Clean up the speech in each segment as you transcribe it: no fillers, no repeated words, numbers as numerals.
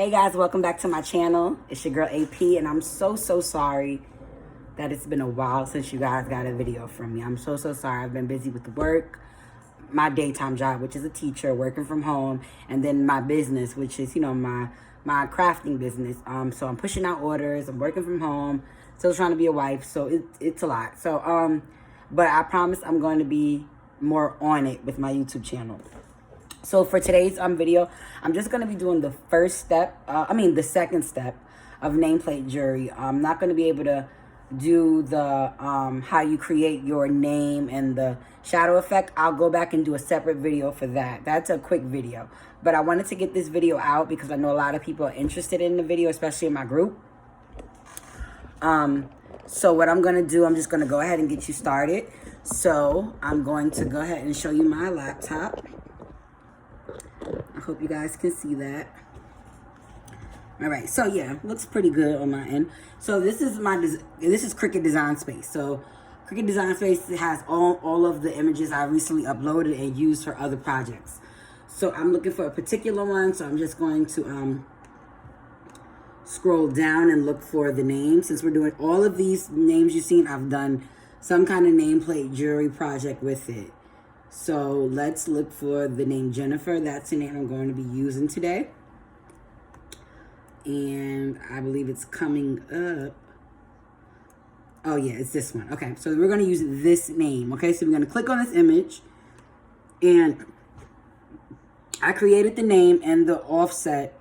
Hey guys, welcome back to my channel. It's your girl AP, and I'm so sorry that it's been a while since you guys got a video from me. I'm so sorry. I've been busy with the work, my daytime job, which is a teacher, working from home, and then my business, which is, my crafting business. So I'm pushing out orders, I'm working from home, still trying to be a wife, so it's a lot. So but I promise I'm going to be more on it with my YouTube channel. So for today's video, I'm just going to be doing the the second step of nameplate jewelry. I'm not going to be able to do the how you create your name and the shadow effect. I'll go back and do a separate video for that. That's a quick video. But I wanted to get this video out because I know a lot of people are interested in the video, especially in my group. So what I'm going to do, I'm just going to go ahead and get you started. So I'm going to go ahead and show you my laptop. I hope you guys can see that. All right, so yeah, looks pretty good on my end. So this is Cricut Design Space. So Cricut Design Space has all of the images I recently uploaded and used for other projects. So I'm looking for a particular one, so I'm just going to scroll down and look for the name. Since we're doing all of these names you've seen, I've done some kind of nameplate jewelry project with it. So let's look for the name Jennifer. That's the name I'm going to be using today. And I believe it's coming up. Oh yeah, it's this one. Okay, so we're going to use this name. Okay, so we're going to click on this image. And I created the name and the offset.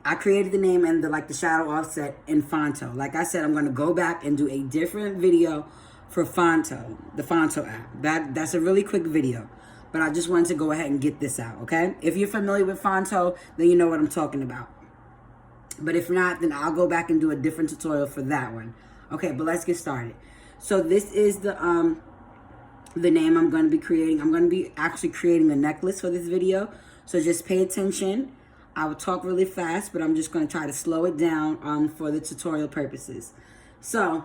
I created the name and the shadow offset in Fonto. Like I said, I'm going to go back and do a different video for Fonto, the Fonto app. That's a really quick video, but I just wanted to go ahead and get this out, okay? If you're familiar with Fonto, then you know what I'm talking about. But if not, then I'll go back and do a different tutorial for that one. Okay, but let's get started. So this is the name I'm going to be creating. I'm going to be actually creating a necklace for this video, so just pay attention. I will talk really fast, but I'm just going to try to slow it down for the tutorial purposes. So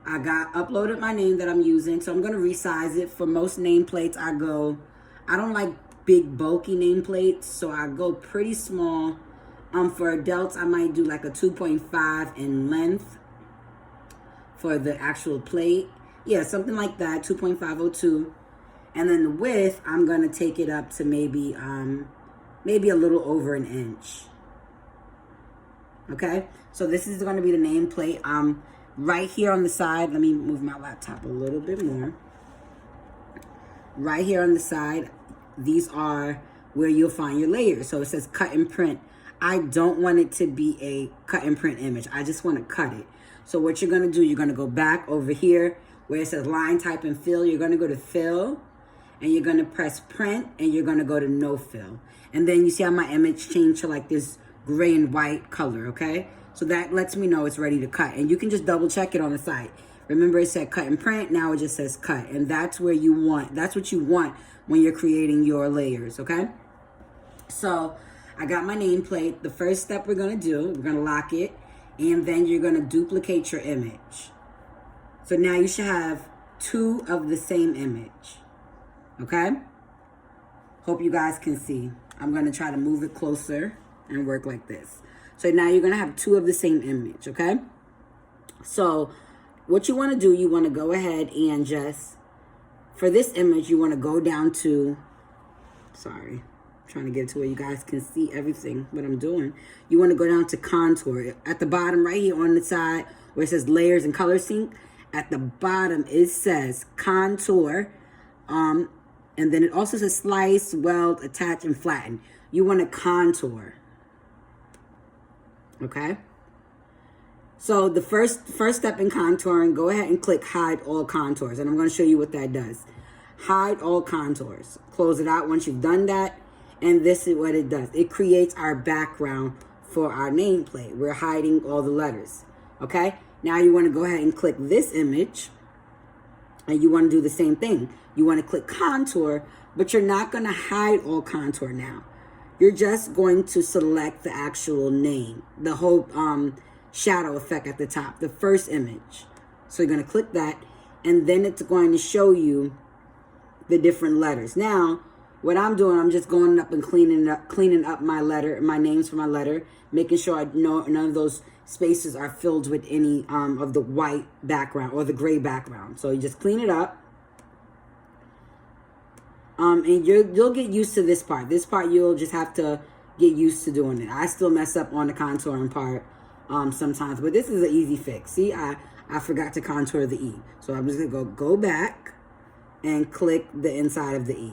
I uploaded my name that I'm using, so I'm going to resize it. For most nameplates, I don't like big bulky nameplates, so I go pretty small. For adults, I might do like a 2.5 in length for the actual plate. Yeah, something like that, 2.502. And then the width, I'm going to take it up to maybe a little over an inch. Okay, so this is going to be the nameplate. Right here on the side, let me move my laptop a little bit more. Right here on the side, these are where you'll find your layers. So it says cut and print. I don't want it to be a cut and print image. I just want to cut it. So what you're going to do, you're going to go back over here where it says line type and fill. You're going to go to fill and you're going to press print and you're going to go to no fill. And then you see how my image changed to like this gray and white color, okay? So that lets me know it's ready to cut. And you can just double check it on the site. Remember it said cut and print, now it just says cut. And that's where you want, that's what you want when you're creating your layers, okay? So I got my nameplate. The first step we're gonna do, we're gonna lock it, and then you're gonna duplicate your image. So now you should have two of the same image, okay? Hope you guys can see. I'm gonna try to move it closer and work like this. So now you're going to have two of the same image, okay? So what you want to do, you want to go ahead and just, for this image, you want to go down to, sorry, I'm trying to get to where you guys can see everything, what I'm doing. You want to go down to contour. At the bottom right here on the side where it says layers and color sync, at the bottom it says contour, and then it also says slice, weld, attach, and flatten. You want to contour. Okay, so the first step in contouring, go ahead and click hide all contours, and I'm going to show you what that does. Hide all contours. Close it out once you've done that, and this is what it does. It creates our background for our nameplate. We're hiding all the letters. Okay, now you want to go ahead and click this image, and you want to do the same thing. You want to click contour, but you're not going to hide all contour now. You're just going to select the actual name, the whole shadow effect at the top, the first image. So you're going to click that, and then it's going to show you the different letters. Now, what I'm doing, I'm just going up and cleaning up my letter, my names for my letter, making sure I know none of those spaces are filled with any of the white background or the gray background. So you just clean it up. And you'll get used to this part. This part you'll just have to get used to doing it. I still mess up on the contouring part sometimes, but this is an easy fix. See, I forgot to contour the E. So I'm just gonna go back and click the inside of the E.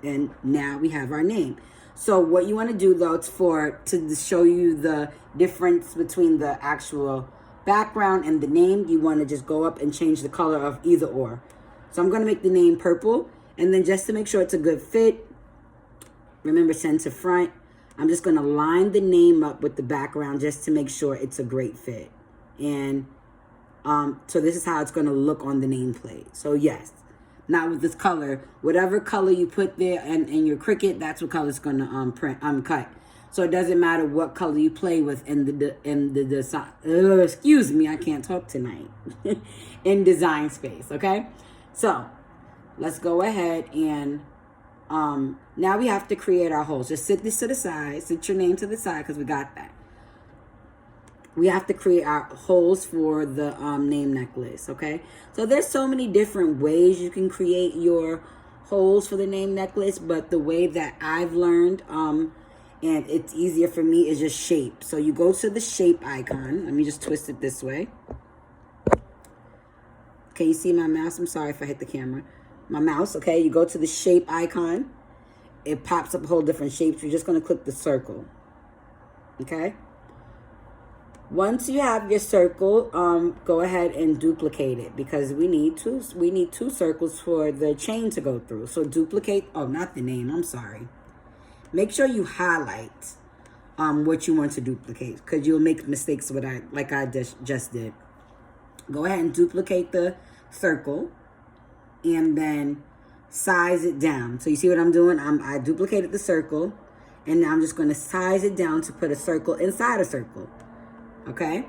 And now we have our name. So what you want to do though, to show you the difference between the actual background and the name, you want to just go up and change the color of either or. So I'm going to make the name purple, and then just to make sure it's a good fit, remember send to front, I'm just going to line the name up with the background just to make sure it's a great fit. And so this is how it's going to look on the nameplate. So yes, not with this color. Whatever color you put there in your Cricut, that's what color it's going to cut. So it doesn't matter what color you play with in the design. Excuse me, I can't talk tonight. In design space, okay? So let's go ahead and now we have to create our holes. Just sit this to the side. Sit your name to the side because we got that. We have to create our holes for the name necklace, okay? So there's so many different ways you can create your holes for the name necklace, but the way that I've learned, and it's easier for me, is just shape. So you go to the shape icon. Let me just twist it this way. Can you see my mouse? I'm sorry if I hit the camera. My mouse, okay? You go to the shape icon. It pops up a whole different shapes. You're just going to click the circle, okay? Once you have your circle, go ahead and duplicate it because we need two circles for the chain to go through. So duplicate, oh, not the name, I'm sorry. Make sure you highlight what you want to duplicate because you'll make mistakes with like I just did. Go ahead and duplicate the circle and then size it down. So you see what I'm doing? I duplicated the circle and now I'm just going to size it down to put a circle inside a circle. Okay,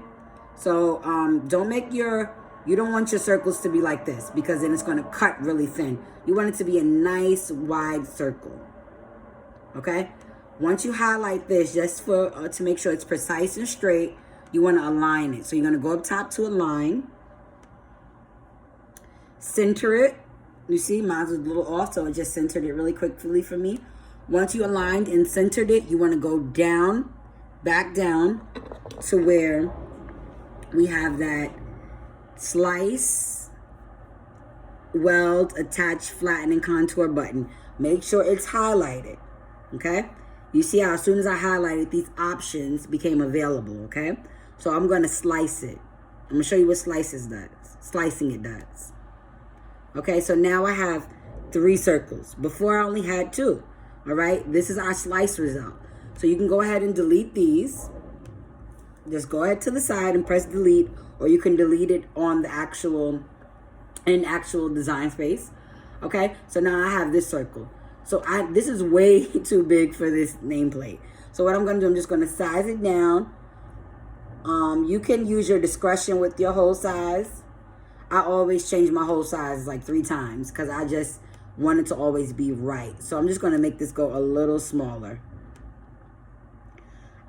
so you don't want your circles to be like this because then it's going to cut really thin. You want it to be a nice wide circle. Okay, once you highlight this, just for to make sure it's precise and straight, you want to align it. So you're going to go up top to align, center it. You see, mine was a little off, so it just centered it really quickly for me. Once you aligned and centered it, you want to go down, back down to where we have that slice, weld, attach, flatten, and contour button. Make sure it's highlighted, okay? You see how as soon as I highlighted, these options became available, okay? So I'm going to slice it. I'm going to show you what slicing it does. Okay, so now I have 3 circles. Before I only had 2, all right? This is our slice result. So you can go ahead and delete these. Just go ahead to the side and press delete, or you can delete it on the actual design space. Okay, so now I have this circle. So this is way too big for this nameplate. So what I'm going to do, I'm just going to size it down. You can use your discretion with your hole size. I always change my hole size like 3 times because I just want it to always be right. So I'm just going to make this go a little smaller.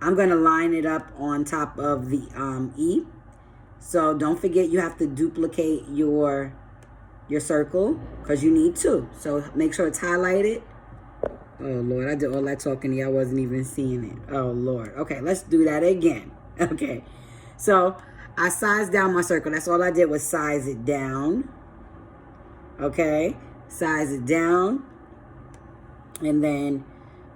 I'm going to line it up on top of the E. So don't forget you have to duplicate your circle because you need 2. So make sure it's highlighted. Oh, Lord, I did all that talking here. I wasn't even seeing it. Oh, Lord. Okay, let's do that again. Okay, so I sized down my circle. That's all I did was size it down. Okay, size it down. And then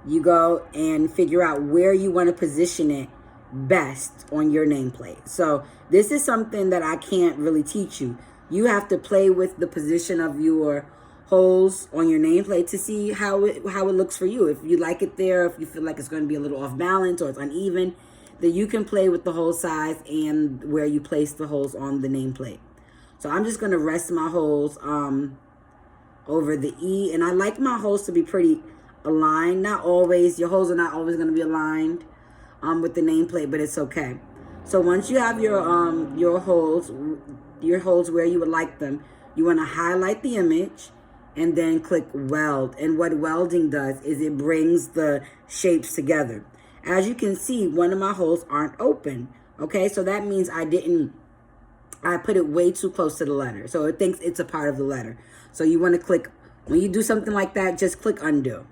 you go and figure out where you want to position it best on your nameplate. So this is something that I can't really teach you. You have to play with the position of your holes on your nameplate to see how it looks for you. If you like it there, if you feel like it's going to be a little off balance or it's uneven, then you can play with the hole size and where you place the holes on the nameplate. So I'm just going to rest my holes over the E, and I like my holes to be pretty aligned. Not always. Your holes are not always going to be aligned with the nameplate, but it's okay. So once you have your holes where you would like them, you want to highlight the image and then click weld. And what welding does is it brings the shapes together. As you can see, one of my holes aren't open. Okay, so that means I put it way too close to the letter. So it thinks it's a part of the letter. So you want to click, when you do something like that, just click undo.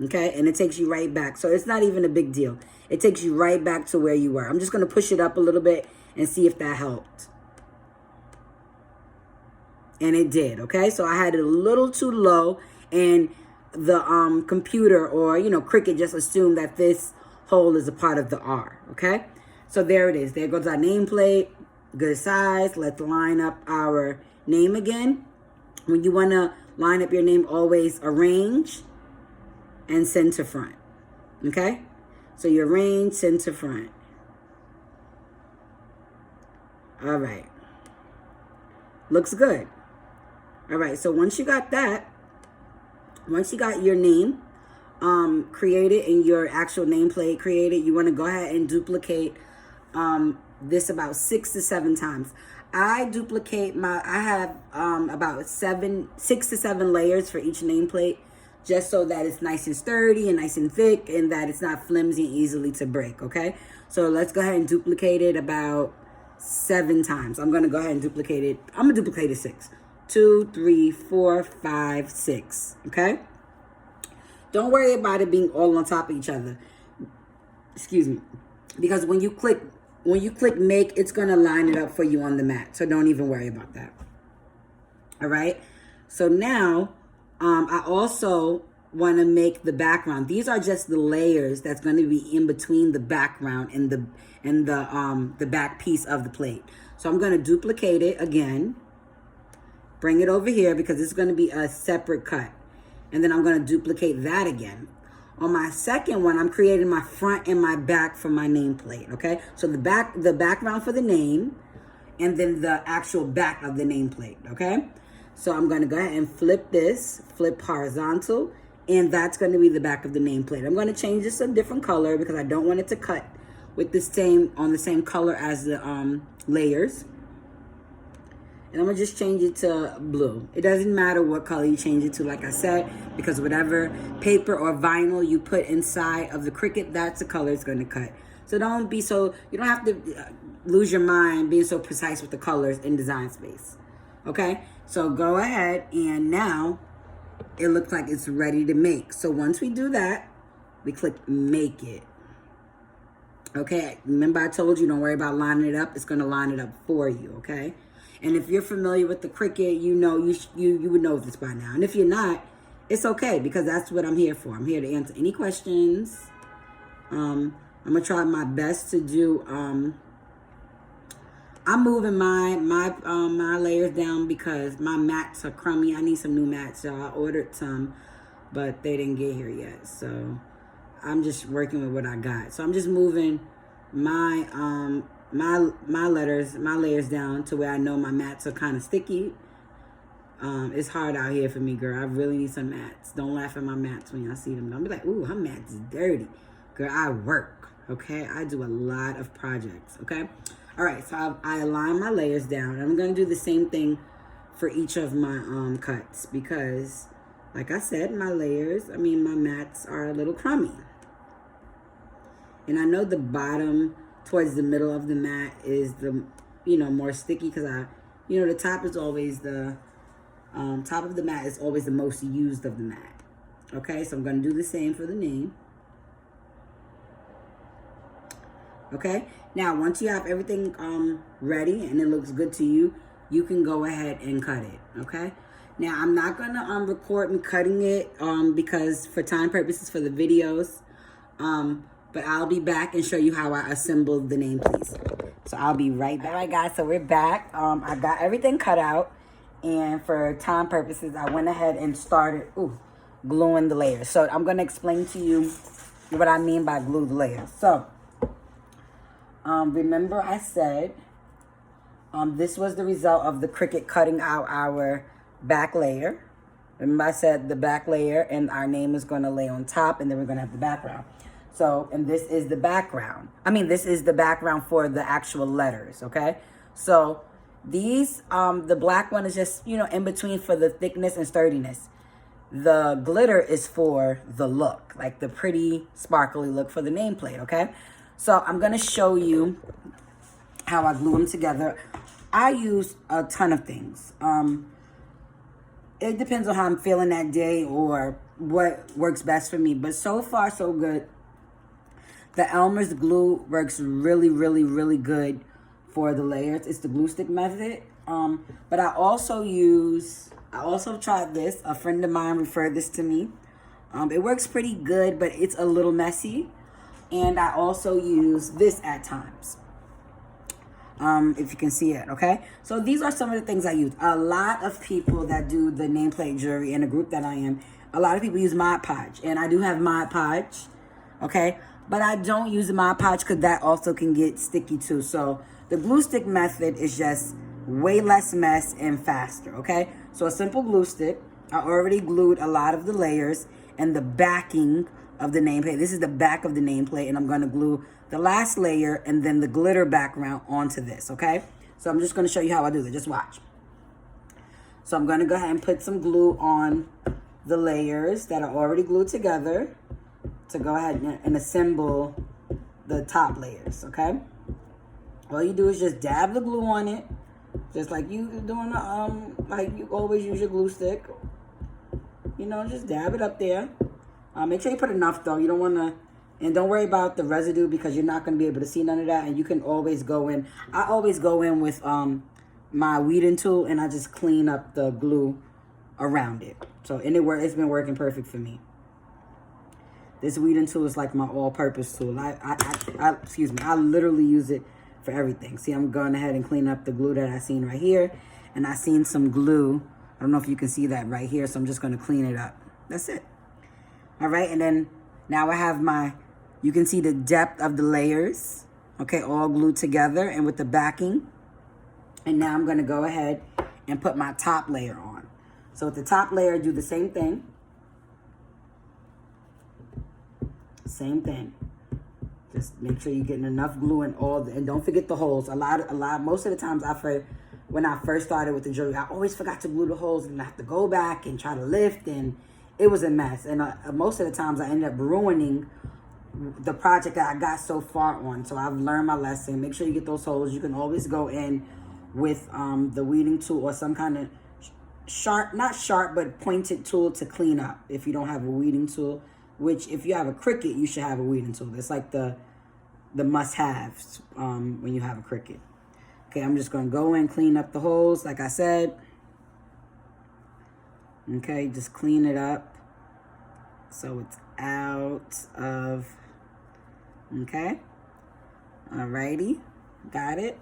Okay, and it takes you right back. So it's not even a big deal. It takes you right back to where you were. I'm just going to push it up a little bit and see if that helped. And it did, okay? So I had it a little too low, and the computer, or, you know, Cricut, just assumed that this hole is a part of the R, okay? So there it is. There goes our nameplate. Good size. Let's line up our name again. When you want to line up your name, always arrange and send to front, okay? So you arrange, send to front. All right. Looks good. All right, so once you got that, once you got your name created and your actual nameplate created, you want to go ahead and duplicate this about 6 to 7 times. I have about 6 to 7 layers for each nameplate, just so that it's nice and sturdy and nice and thick, and that it's not flimsy and easily to break, okay? So let's go ahead and duplicate it about 7 times. I'm going to go ahead and duplicate it. I'm going to duplicate it 6. 2, 3, 4, 5, 6, okay? Don't worry about it being all on top of each other. Excuse me. Because when you click make, it's going to line it up for you on the mat. So don't even worry about that. All right? So now, I also want to make the background. These are just the layers that's going to be in between the background and the back piece of the plate. So I'm going to duplicate it again. Bring it over here because it's going to be a separate cut. And then I'm going to duplicate that again. On my second one, I'm creating my front and my back for my nameplate, okay? So the background for the name, and then the actual back of the nameplate, okay? So I'm going to go ahead and flip horizontal, and that's going to be the back of the nameplate. I'm going to change this a different color because I don't want it to cut with the same color as the layers. And I'm going to just change it to blue. It doesn't matter what color you change it to, like I said, because whatever paper or vinyl you put inside of the Cricut, that's the color it's going to cut. So you don't have to lose your mind being so precise with the colors in Design Space. Okay? So go ahead, and now it looks like it's ready to make. So once we do that, we click Make It. Okay? Remember I told you, don't worry about lining it up. It's going to line it up for you, okay? And if you're familiar with the Cricut, you know you would know this by now. And if you're not, it's okay, because that's what I'm here for. I'm here to answer any questions. I'm gonna try my best to do. I'm moving my layers down because my mats are crummy. I need some new mats, so I ordered some, but they didn't get here yet. So I'm just working with what I got. So I'm just moving my layers down to where I know my mats are kind of sticky. It's hard out here for me, girl. I really need some mats. Don't laugh at my mats when y'all see them. Don't be like, ooh, her mats is dirty. Girl, I work, okay? I do a lot of projects, okay? All right, so I align my layers down. I'm going to do the same thing for each of my cuts because, like I said, my mats are a little crummy. And I know the bottom towards the middle of the mat is the, more sticky because the top is always the, top of the mat is always the most used of the mat. Okay, so I'm going to do the same for the name. Okay, now once you have everything ready and it looks good to you, you can go ahead and cut it, okay? Now, I'm not going to record me cutting it because for time purposes for the videos, but I'll be back and show you how I assembled the name, please. So I'll be right back. All right, guys, so we're back. I got everything cut out, and for time purposes, I went ahead and started gluing the layers. So I'm going to explain to you what I mean by glue the layers. So remember I said this was the result of the Cricut cutting out our back layer. Remember I said the back layer and our name is going to lay on top, and then we're going to have the background. So, and this is the background. This is the background for the actual letters, okay? So These, the black one is just, you know, in between for the thickness and sturdiness. The glitter is for the look, like the pretty sparkly look for the nameplate, okay? So I'm gonna show you how I glue them together. I use a ton of things. It depends on how I'm feeling that day or what works best for me, but so far so good. The Elmer's glue works really, really, really good for the layers. It's the glue stick method. But I also tried this. A friend of mine referred this to me. It works pretty good, but it's a little messy. And I also use this at times. If you can see it, okay? So these are some of the things I use. A lot of people that do the nameplate jewelry in the group that I am, a lot of people use Mod Podge. And I do have Mod Podge, okay? But I don't use the Mod Podge because that also can get sticky too. So the glue stick method is just way less mess and faster, okay? So a simple glue stick. I already glued a lot of the layers and the backing of the nameplate. This is the back of the nameplate, and I'm going to glue the last layer and then the glitter background onto this, okay? So I'm just going to show you how I do this. Just watch. So I'm going to go ahead and put some glue on the layers that are already glued together to go ahead and assemble the top layers, okay? All you do is just dab the glue on it, just like you doing like you always use your glue stick. You know, just dab it up there. Make sure you put enough though. You don't want to, and don't worry about the residue because you're not going to be able to see none of that. And you can always go in. I always go in with my weeding tool and I just clean up the glue around it. So it's been working perfect for me. This weeding tool is like my all-purpose tool. Excuse me, I literally use it for everything. See, I'm going ahead and clean up the glue that I seen right here. And I seen some glue. I don't know if you can see that right here. So I'm just going to clean it up. That's it. All right. And then now I have you can see the depth of the layers. Okay, all glued together and with the backing. And now I'm going to go ahead and put my top layer on. So with the top layer, do the same thing. Same thing. Just make sure you're getting enough glue in and don't forget the holes. Most of the times when I first started with the jewelry, I always forgot to glue the holes and I have to go back and try to lift, and it was a mess. And most of the times I ended up ruining the project that I got so far on. So I've learned my lesson. Make sure you get those holes. You can always go in with the weeding tool or some kind of not sharp, but pointed tool to clean up if you don't have a weeding tool. Which, if you have a Cricut, you should have a weeding tool. It's like the must-haves when you have a Cricut. Okay, I'm just going to go in, clean up the holes, like I said. Okay, just clean it up so it's out of... Okay. Alrighty. Got it.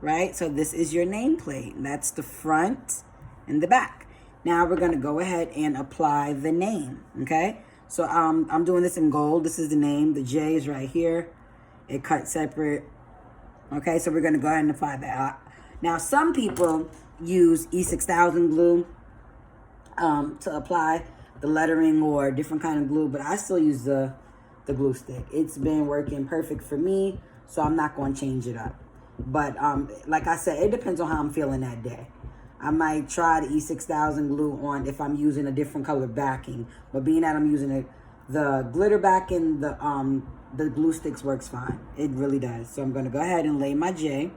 Right, so this is your nameplate. That's the front and the back. Now we're going to go ahead and apply the name, okay? So I'm doing this in gold. This is the name. The J is right here. It cut separate. Okay, so we're going to go ahead and apply that. Now, some people use E6000 glue to apply the lettering or different kind of glue, but I still use the glue stick. It's been working perfect for me, so I'm not going to change it up. But like I said, it depends on how I'm feeling that day. I might try the E6000 glue on if I'm using a different color backing. But being that I'm using the glitter backing, the glue sticks works fine. It really does. So I'm going to go ahead and lay my J.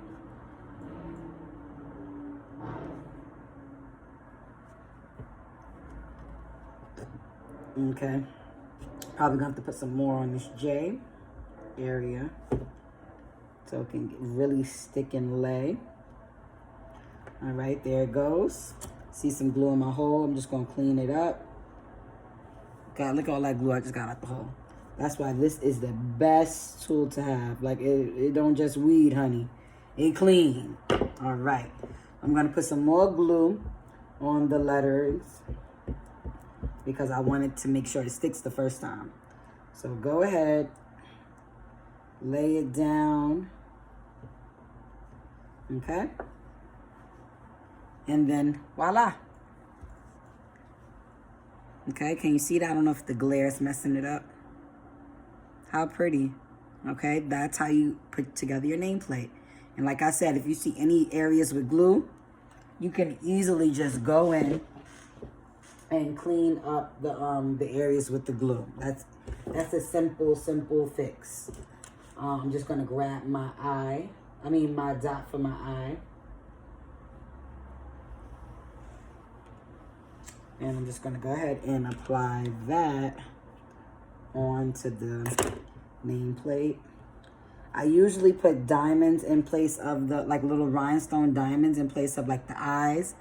Okay. Probably going to have to put some more on this J area so it can really stick and lay. All right, there it goes. See some glue in my hole. I'm just going to clean it up. God, look at all that glue I just got out the hole. That's why this is the best tool to have. Like, it don't just weed, honey. It clean. All right. I'm going to put some more glue on the letters because I wanted to make sure it sticks the first time. So go ahead. Lay it down. Okay. And then, voila. Okay, can you see that? I don't know if the glare is messing it up. How pretty. Okay, that's how you put together your nameplate. And like I said, if you see any areas with glue, you can easily just go in and clean up the areas with the glue. That's a simple fix. I'm just gonna grab my my dot for my eye. And I'm just gonna go ahead and apply that onto the nameplate. I usually put diamonds in place of the, like little rhinestone diamonds in place of like the eyes,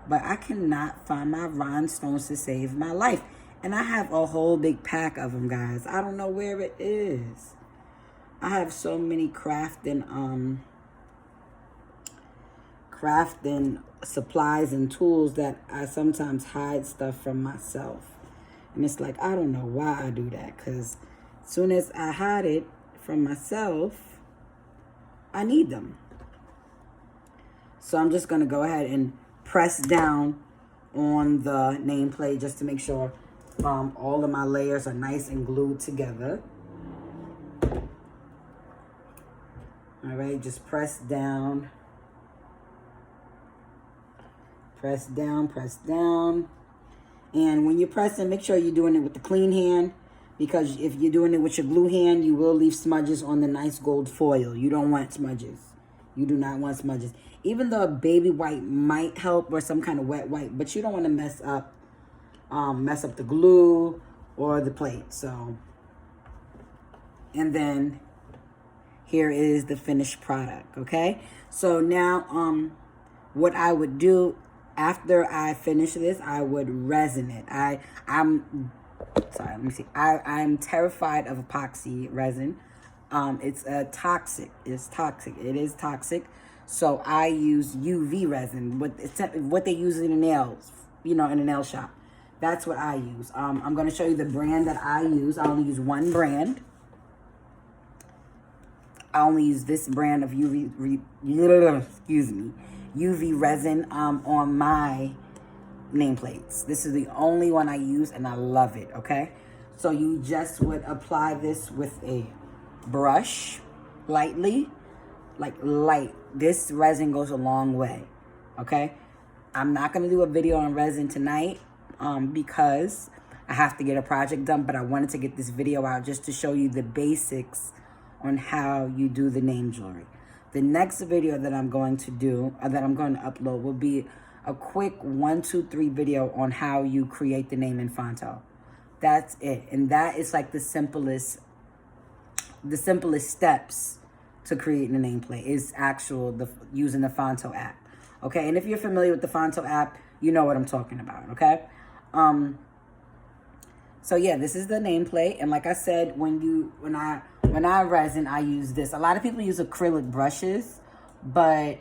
but I cannot find my rhinestones to save my life. And I have a whole big pack of them, guys. I don't know where it is. I have so many crafting supplies and tools that I sometimes hide stuff from myself. And it's like, I don't know why I do that, because as soon as I hide it from myself, I need them. So I'm just going to go ahead and press down on the nameplate just to make sure all of my layers are nice and glued together. All right, just press down. Press down, press down. And when you're pressing, make sure you're doing it with the clean hand, because if you're doing it with your glue hand, you will leave smudges on the nice gold foil. You don't want smudges. You do not want smudges. Even though a baby white might help, or some kind of wet white, but you don't want to mess up the glue or the plate. So, and then here is the finished product, okay? So now what I would do after I finish this, I would resin it. I'm terrified of epoxy resin. It's toxic. It's toxic. It is toxic. So I use UV resin. What they use in the nails, in a nail shop. That's what I use. I'm going to show you the brand that I use. I only use one brand. I only use this brand of UV resin on my nameplates. This is the only one I use, and I love it, okay? So you just would apply this with a brush, lightly, like light. This resin goes a long way, okay? I'm not going to do a video on resin tonight because I have to get a project done, but I wanted to get this video out just to show you the basics on how you do the name jewelry. The next video that I'm going to do, that I'm going to upload, will be a quick 1, 2, 3 video on how you create the name in Fonto. That's it. And that is like the simplest steps to creating a nameplate is using the Fonto app. Okay, and if you're familiar with the Fonto app, you know what I'm talking about, okay? So yeah, this is the nameplate, and like I said, when I resin, I use this. A lot of people use acrylic brushes, but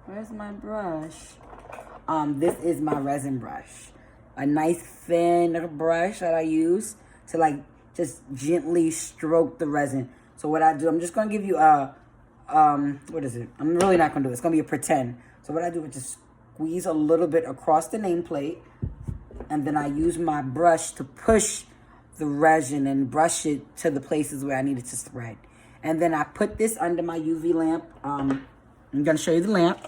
where's my brush? This is my resin brush. A nice thin brush that I use to like just gently stroke the resin. So what I do, I'm just gonna give you a what is it? I'm really not gonna do it. It's gonna be a pretend. So what I do is just squeeze a little bit across the nameplate, and then I use my brush to push the resin and brush it to the places where I need it to spread. And then I put this under my UV lamp. I'm gonna show you the lamp.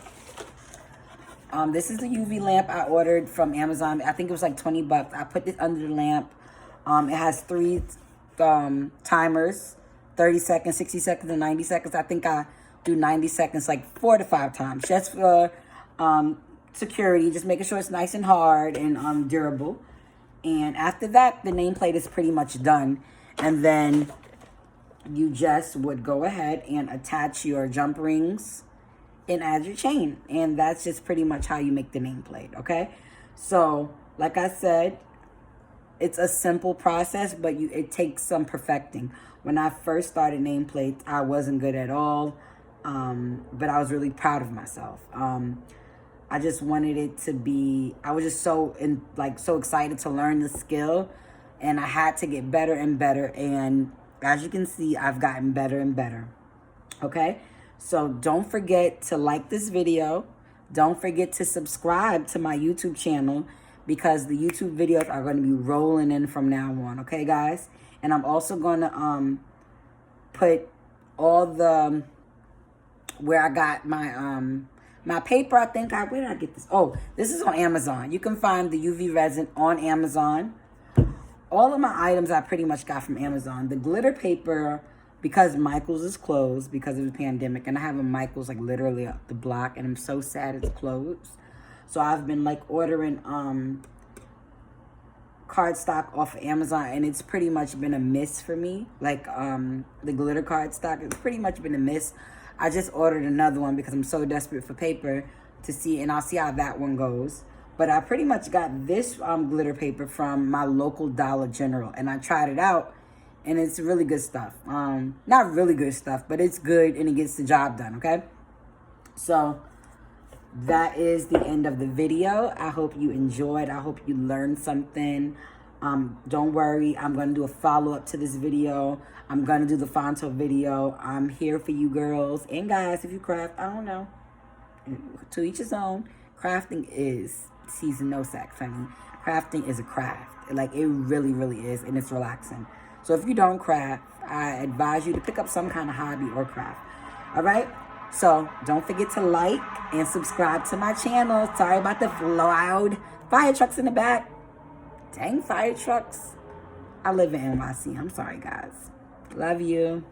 This is the UV lamp I ordered from Amazon. I think it was like 20 bucks. I put this under the lamp. It has 3 timers, 30 seconds, 60 seconds, and 90 seconds. I think I do 90 seconds like 4 to 5 times, just for security, just making sure it's nice and hard and durable. And after that, the nameplate is pretty much done. And then you just would go ahead and attach your jump rings and add your chain. And that's just pretty much how you make the nameplate, okay? So, like I said, it's a simple process, but it takes some perfecting. When I first started nameplates, I wasn't good at all, but I was really proud of myself. I just wanted it to be, I was just so excited to learn the skill, and I had to get better and better. And as you can see, I've gotten better and better. Okay. So don't forget to like this video. Don't forget to subscribe to my YouTube channel, because the YouTube videos are going to be rolling in from now on. Okay, guys. And I'm also going to put all where I got my paper. I think where did I get this? Oh, this is on Amazon. You can find the UV resin on Amazon. All of my items I pretty much got from Amazon. The glitter paper, because Michael's is closed because of the pandemic, and I have a Michael's like literally up the block, and I'm so sad it's closed. So I've been like ordering cardstock off of Amazon, and it's pretty much been a miss for me. Like the glitter cardstock, it's pretty much been a miss. I just ordered another one because I'm so desperate for paper to see, and I'll see how that one goes. But I pretty much got this glitter paper from my local Dollar General, and I tried it out, and it's really good stuff. Not really good stuff, but it's good, and it gets the job done, okay? So that is the end of the video. I hope you enjoyed. I hope you learned something. Don't worry, I'm going to do a follow-up to this video. I'm going to do the Fonto video. I'm here for you girls and guys. If you craft, I don't know. To each his own. Crafting is season no sack, honey. Crafting is a craft. Like, it really, really is, and it's relaxing. So if you don't craft, I advise you to pick up some kind of hobby or craft. All right? So don't forget to like and subscribe to my channel. Sorry about the loud fire trucks in the back. Dang fire trucks. I live in NYC. I'm sorry, guys. Love you.